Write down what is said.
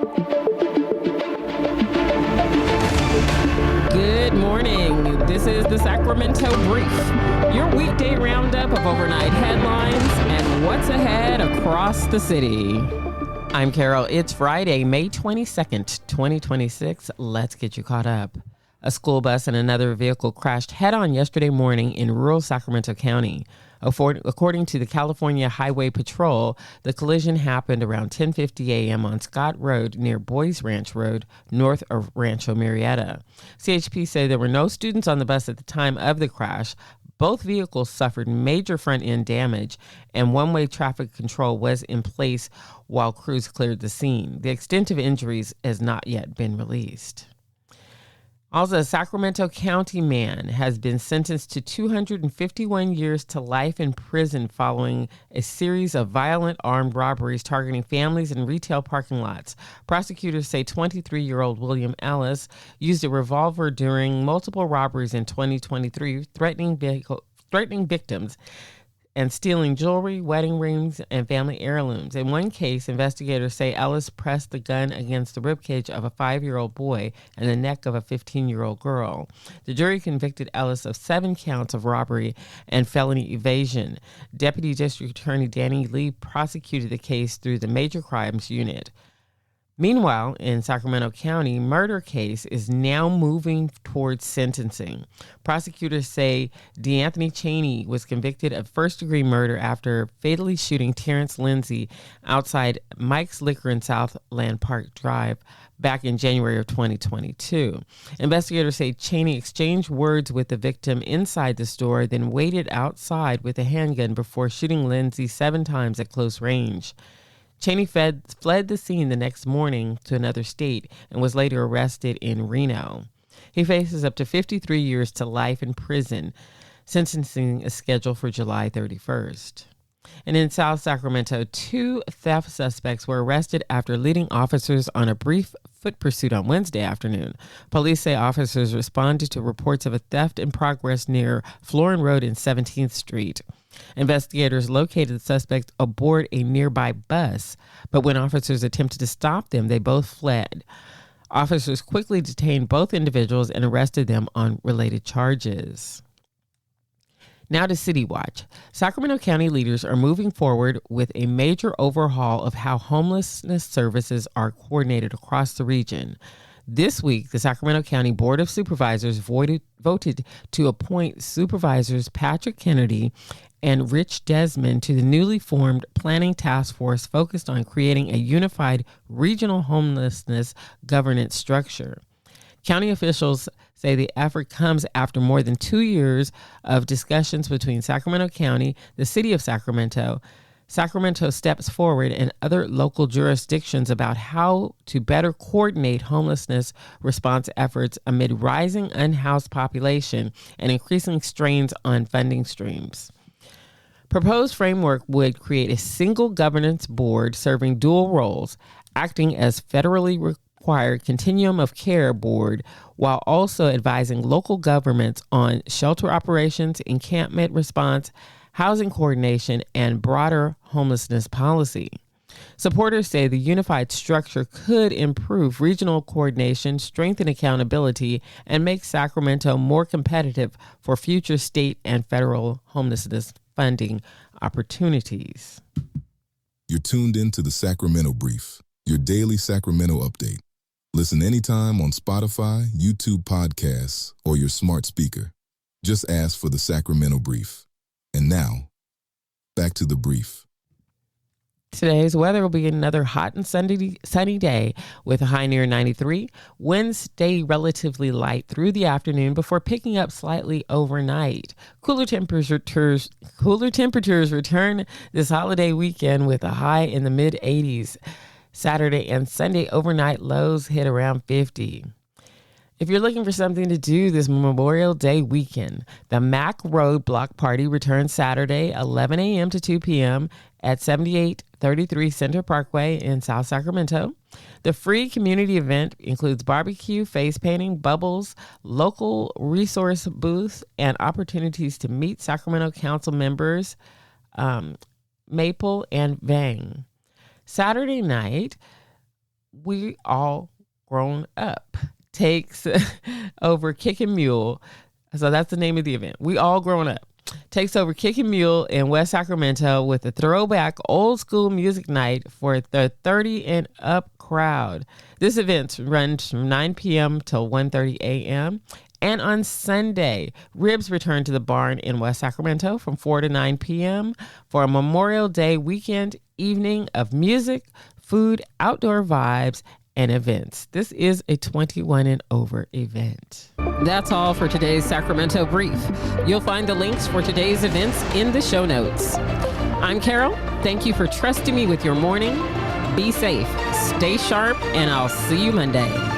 Good morning. This is the Sacramento Brief, your weekday roundup of overnight headlines and what's ahead across the city. I'm Carol. It's Friday, May 22nd, 2026. Let's get you caught up. A school bus and another vehicle crashed head-on yesterday morning in rural Sacramento County. According to the California Highway Patrol, the collision happened around 10:50 a.m. on Scott Road near Boys Ranch Road, north of Rancho Murieta. CHP say there were no students on the bus at the time of the crash. Both vehicles suffered major front-end damage, and one-way traffic control was in place while crews cleared the scene. The extent of injuries has not yet been released. Also, a Sacramento County man has been sentenced to 251 years to life in prison following a series of violent armed robberies targeting families and retail parking lots. Prosecutors say 23-year-old William Ellis used a revolver during multiple robberies in 2023, threatening victims and stealing jewelry, wedding rings, and family heirlooms. In one case, investigators say Ellis pressed the gun against the ribcage of a 5-year-old boy and the neck of a 15-year-old girl. The jury convicted Ellis of 7 counts of robbery and felony evasion. Deputy District Attorney Danny Lee prosecuted the case through the Major Crimes Unit. Meanwhile, in Sacramento County, murder case is now moving towards sentencing. Prosecutors say DeAnthony Chaney was convicted of first-degree murder after fatally shooting Terrence Lindsay outside Mike's Liquor in Southland Park Drive back in January of 2022. Investigators say Chaney exchanged words with the victim inside the store, then waited outside with a handgun before shooting Lindsay 7 times at close range. Chaney fled the scene the next morning to another state and was later arrested in Reno. He faces up to 53 years to life in prison. Sentencing is scheduled for July 31st. And in South Sacramento, 2 theft suspects were arrested after leading officers on a brief foot pursuit on Wednesday afternoon. Police say officers responded to reports of a theft in progress near Florin Road and 17th Street. Investigators located the suspects aboard a nearby bus, but when officers attempted to stop them, they both fled. Officers quickly detained both individuals and arrested them on related charges. Now to City Watch. Sacramento County leaders are moving forward with a major overhaul of how homelessness services are coordinated across the region. This week, the Sacramento County Board of Supervisors voted to appoint Supervisors Patrick Kennedy and Rich Desmond to the newly formed Planning Task Force focused on creating a unified regional homelessness governance structure. County officials say the effort comes after more than 2 years of discussions between Sacramento County, the City of Sacramento, Sacramento Steps Forward, and other local jurisdictions about how to better coordinate homelessness response efforts amid rising unhoused population and increasing strains on funding streams. Proposed framework would create a single governance board serving dual roles, acting as federally required continuum of care board while also advising local governments on shelter operations, encampment response, housing coordination, and broader homelessness policy. Supporters say the unified structure could improve regional coordination, strengthen accountability, and make Sacramento more competitive for future state and federal homelessness funding opportunities. You're tuned into the Sacramento Brief, your daily Sacramento update. Listen anytime on Spotify, YouTube podcasts, or your smart speaker. Just ask for the Sacramento Brief. And now, back to the brief. Today's weather will be another hot and sunny day with a high near 93. Winds stay relatively light through the afternoon before picking up slightly overnight. Cooler temperatures return this holiday weekend with a high in the mid-80s. Saturday and Sunday overnight lows hit around 50. If you're looking for something to do this Memorial Day weekend, the Mack Road Block Party returns Saturday, 11 a.m. to 2 p.m. at 7833 Center Parkway in South Sacramento. The free community event includes barbecue, face painting, bubbles, local resource booths, and opportunities to meet Sacramento Council members Maple and Vang. Saturday night We All Grown Up takes over Kickin' Mule. So that's the name of the event. We All Grown Up takes over Kickin' Mule in West Sacramento with a throwback old school music night for the 30 and up crowd. This event runs from 9 p.m. till 1:30 a.m. And on Sunday, Ribs return to the barn in West Sacramento from 4 to 9 p.m. for a Memorial Day weekend evening of music, food, outdoor vibes, and events. This is a 21 and over event. That's all for today's Sacramento Brief. You'll find the links for today's events in the show notes. I'm Carol. Thank you for trusting me with your morning. Be safe, stay sharp, and I'll see you Monday.